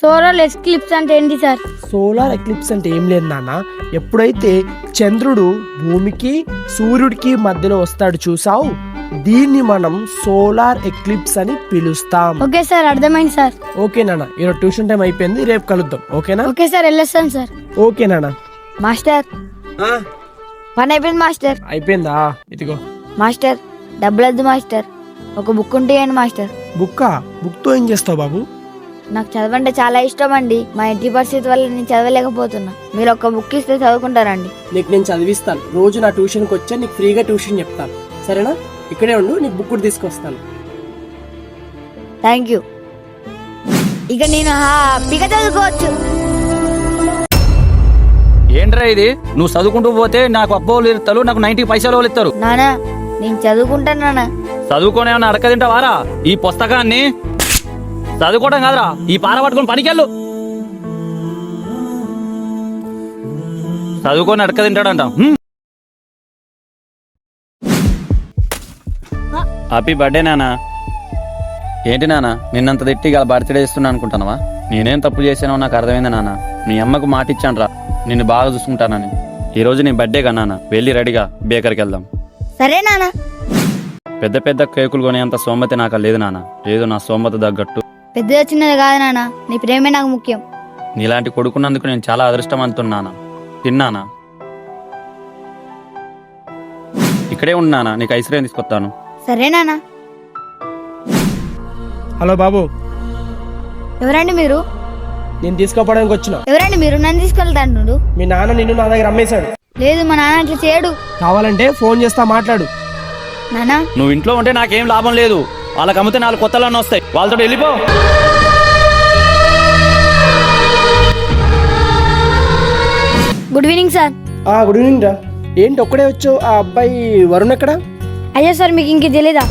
Solar eclipse అంటే ఏంటి sir? Solar eclipse అంటే ఏం లేదు నాన్న, ఎప్పుడైతే చంద్రుడు భూమికి సూర్యుడికి మధ్యలో వస్తాడు చూసావు, దీన్ని మనం సోలార్ ఎక్లిప్స్ అని పిలుస్తాం. ఓకే సార్, అర్థమైంది సార్. ఓకే నాన్న, ఈరోజు ట్యూషన్ టైం అయిపోయింది, రేపు కలుద్దాం. ఓకేనా? ఓకే సార్, వెళ్ళొస్తాను సార్. ఓకే నాన్న. మాస్టర్ పని అయిపోయింది మాస్టర్. అయిపోయిందా? ఇదిగో. మాస్టర్ డబ్బులు వద్దు మాస్టర్, ఒక బుక్ ఉంటే ఇవ్వండి మాస్టర్. బుక్తో ఏం చేస్తావు బాబు? నాకు చదవంటే చాలా ఇష్టం అండి. మా ఇంటి పరిస్థితి వల్ల నేను చదవలేకపోతున్నా. మీరు ఒక బుక్ ఇస్తే చదువుకుంటారండి. నీకు నేను చదివిస్తాను. రోజు నా ట్యూషన్కి వచ్చా నీకు ఫ్రీగా ట్యూషన్ చెప్తాను, సరేనా? ఇక్కడే ఉండు, నీకు బుక్ కూడా తీసుకొస్తాను. Thank you. ఇక నేను హ్యాపీగా చదువుకోవచ్చు. ఏంట్రా ఇది? నువ్వు చదువుకుంటూ పోతే నాకు అబ్బోలు ఇస్తారు, నాకు 90 పైసలు ఇస్తారు. నానా నేను చదువుకుంటాను నానా. చదువుకోనే అడక తింటావారా? ఈ పుస్తకాన్ని చదువుకోవడం కాదురా, ఈ పార పట్టుకొని పనికెళ్ళు. చదువుకొని అడక తింటాడంట. హ్యాపీ బర్త్డే నానా. ఏంటి నానా నిన్నంత తిట్టి గల బర్త్డే ఇస్తున్నా అనుకుంటున్నావా? నేనేం తప్పు చేసానో నాకు అర్థమైంది నాన్న. మీ అమ్మకు మాట ఇచ్చాను రా, నిన్ను బాగా చూసుకుంటానని. ఈ రోజు నీ బర్త్డే గా నాన్న, వెళ్ళి రెడీగా బేకర్కి వెళ్దాం. సరే నానా. పెద్ద పెద్ద కేకులు కొనేంత సోమత నాకు లేదు నాన్న, ఏదో నా సోమత తగ్గట్టు. పెద్దది చిన్నది కాదు నానా, నీ ప్రేమే నాకు ముఖ్యం. నీలాంటి కొడుకున్నందుకు నేను చాలా అదృష్టవంతున్నానా. తిన్నానా? ఇక్కడే ఉన్నానా, నీకు ఐస్ క్రీమ్ తీసుకొస్తాను. సరే నానా. హలో బాబు. ఎవరండి మీరు? నేను తీసుకోపోవడానికి వచ్చిన. ఎవరండి మీరు? నన్ను తీసుకెళ్తాడు. మీ నాన్న నిన్ను నా దగ్గర అమ్మేశాడు. లేదు, మా నాన్న అట్లా చేయడు. కావాలంటే ఫోన్ చేస్తా, మాట్లాడు. నానా నువ్వు ఇంట్లో ఉంటే నాకేం లాభం లేదు. వాళ్ళకి అమ్మితే 4 కొత్తలన్నీ వస్తాయి, వాళ్ళతో వెళ్ళిపో. Good evening sir. Good evening రా. ఏంటి ఒక్కడే వచ్చావు? ఆ అబ్బాయి వరుణ్ ఎక్కడ? అయ్యా సార్, మీకు ఇంక తెలీదా?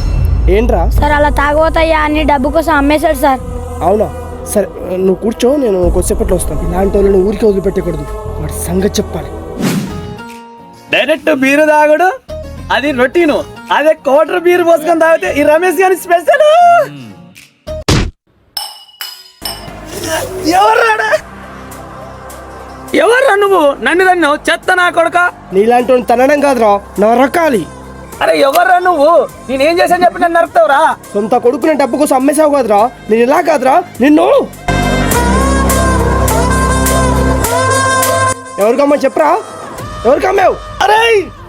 ఏంట్రా? సార్ అలా తాగబోతాయా అని డబ్బు కోసం అమ్మేశాడు సార్. అవునా? సరే నువ్వు కూర్చో, నేను కొద్దిసేపట్లో వస్తాను. ఇలాంటి వాళ్ళని ఊరికి వదిలిపెట్టకూడదు, వాడి సంగతి చెప్పాలి. డైరెక్ట్ బీరు తాగుడు అది రొటీను, అదే క్వార్టర్ బీరు పోసుకొని తాగితే ఈ రమేష్ గారి స్పెషల్. ఎవర్రా నువ్వు? నన్ను చెత్త నా కొడుక. నీలాంటి వాడిని తనడం కాదురా, నరకాలి. అరే ఎవర్రా నువ్వు? నేనేం చేశాను చెప్పి నన్ను నరుకుతావురా? సొంత కొడుకుని డబ్బు కోసం అమ్మేసావు కాదురా, నేను ఇలా కాదురా నిన్ను. ఎవరికమ్మా చెప్పరా? ఎవరికమ్మావు? అరే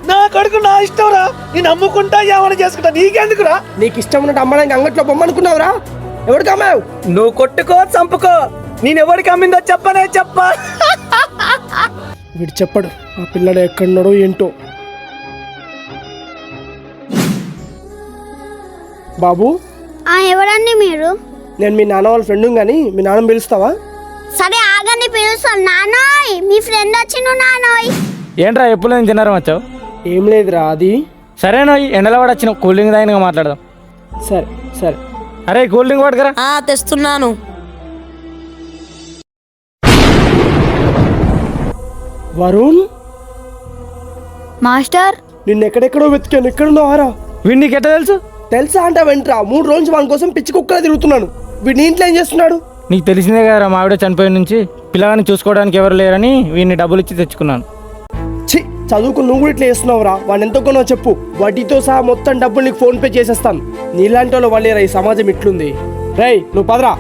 నా కొడుకు నా ఇష్టం రా, నేను అమ్ముకుంటా ఏమైనా చేసుకుంటా, నీకెందుకురా? నీకు ఇష్టం ఉన్నట్టు అమ్మడానికి అంగట్లో బొమ్మనుకున్నావురా? ఎవరికమ్మావు? నువ్వు కొట్టుకో చంపుకో, నేను ఎవరికి అమ్మిందో చెప్పనే చెప్ప. వీడు చెప్పడు, ఆ పిల్లడు ఎక్కడున్నాడో ఏంటో. బాబు. ఎవరండి మీరు? నేను మీ నాన్న వాళ్ళ ఫ్రెండ్ గాని, మీ నాన్న పిలుస్తావా? సరే ఆగండి, పిలుస్తాను. నానోయ్, మీ ఫ్రెండ్ వచ్చిండు. నానోయ్. ఏంట్రా ఎప్పుడు నేను తిన్నారా వచ్చావు? ఏం లేదురా, అది సరేనా ఎండలో కూడా వచ్చిన కూల్ డ్రింక్ తాగినగా మాట్లాడదాం. సరే సరే. అరే కూల్ డ్రింక్ పట్టుకరా. తెస్తున్నాను. వరుణ్ మాస్టర్ నిన్నెక్కడెక్కడో వెతికాను, ఎక్కడున్నావారా? వీడికి నీకు ఎట్లా తెలుసు? తెలుసా అంటే వెంట్రా, 3 రోజులు వాని కోసం పిచ్చి కుక్కలా తిరుగుతున్నాను. వీడిని ఇంట్లో ఏం చేస్తున్నాడు? నీకు తెలిసిందే కదరా, మా ఆవిడ చనిపోయిన నుంచి పిల్లగాని చూసుకోవడానికి ఎవరు లేరని వీడిని డబ్బులు ఇచ్చి తెచ్చుకున్నాను. ఛీ, చదువుకు నువ్వు కూడా ఇట్లా చేస్తున్నావురా. వాడిని ఎంత కొనో చెప్పు, వడ్డీతో సహా మొత్తం డబ్బులు నీకు ఫోన్ పే చేసేస్తాను. నీలాంటి వాళ్ళు వాళ్ళేరా, ఈ సమాజం ఇట్లుంది. రేయ్ నువ్వు పదరా.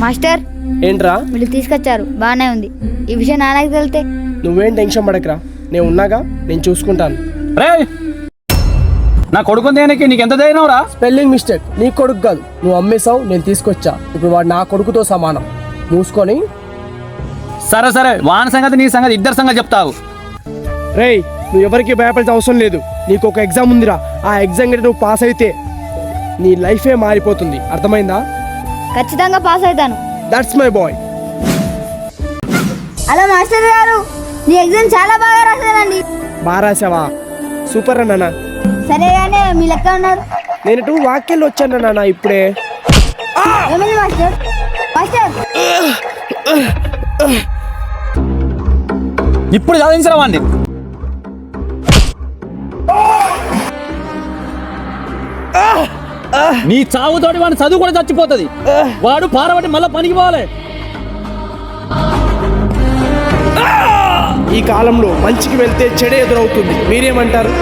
మాస్టర్ ఏంట్రా? వీళ్ళు తీసుకొచ్చారు, బాగానే ఉంది. ఈ విషయం నాన్నకి తెలితే? నువ్వేం టెన్షన్ పడకరా, నేను ఉన్నాగా, నేను చూసుకుంటాను. రే నా కొడుకు దేనికి నీకు ఎంత ధైర్యం రా? స్పెల్లింగ్ మిస్టేక్, నీ కొడుకు కాదు, నువ్వు అమ్మేశావు, నేను తీసుకొచ్చా. ఇప్పుడు వాడు నా కొడుకుతో సమానం. మూసుకొని. సరే సరే, వాని సంగతి నీ సంగతి ఇద్దరు సంగతి చెప్తావు. రేయ్ నువ్వు ఎవరికి భయపడాల్సిన అవసరం లేదు. నీకు ఒక ఎగ్జామ్ ఉందిరా, ఆ ఎగ్జామ్ కంటే నువ్వు పాస్ అయితే నీ లైఫే మారిపోతుంది, అర్థమైందా? ఖచ్చితంగా పాస్ అవుతాను. That's my boy. Hello master గారు, మీ ఎగ్జామ్ చాలా బాగా రాశానండి. బాగా రాసావా? సూపర్ అన్న. సరే కానీ మీ లెక్క ఉన్నారు. నేను వాక్యాలు వచ్చాను నాన్న ఇప్పుడే. ఏమైంది మాస్టర్? మాస్టర్ ఇప్పుడు చదివించరా వాడిని. నీ చావుతోటి వాడి చదువు కూడా చచ్చిపోతుంది. వాడు పారబట్టి మళ్ళీ పనికి పోవాలి. ఈ కాలంలో మంచికి వెళ్తే చెడే ఎదురవుతుంది. మీరేమంటారు?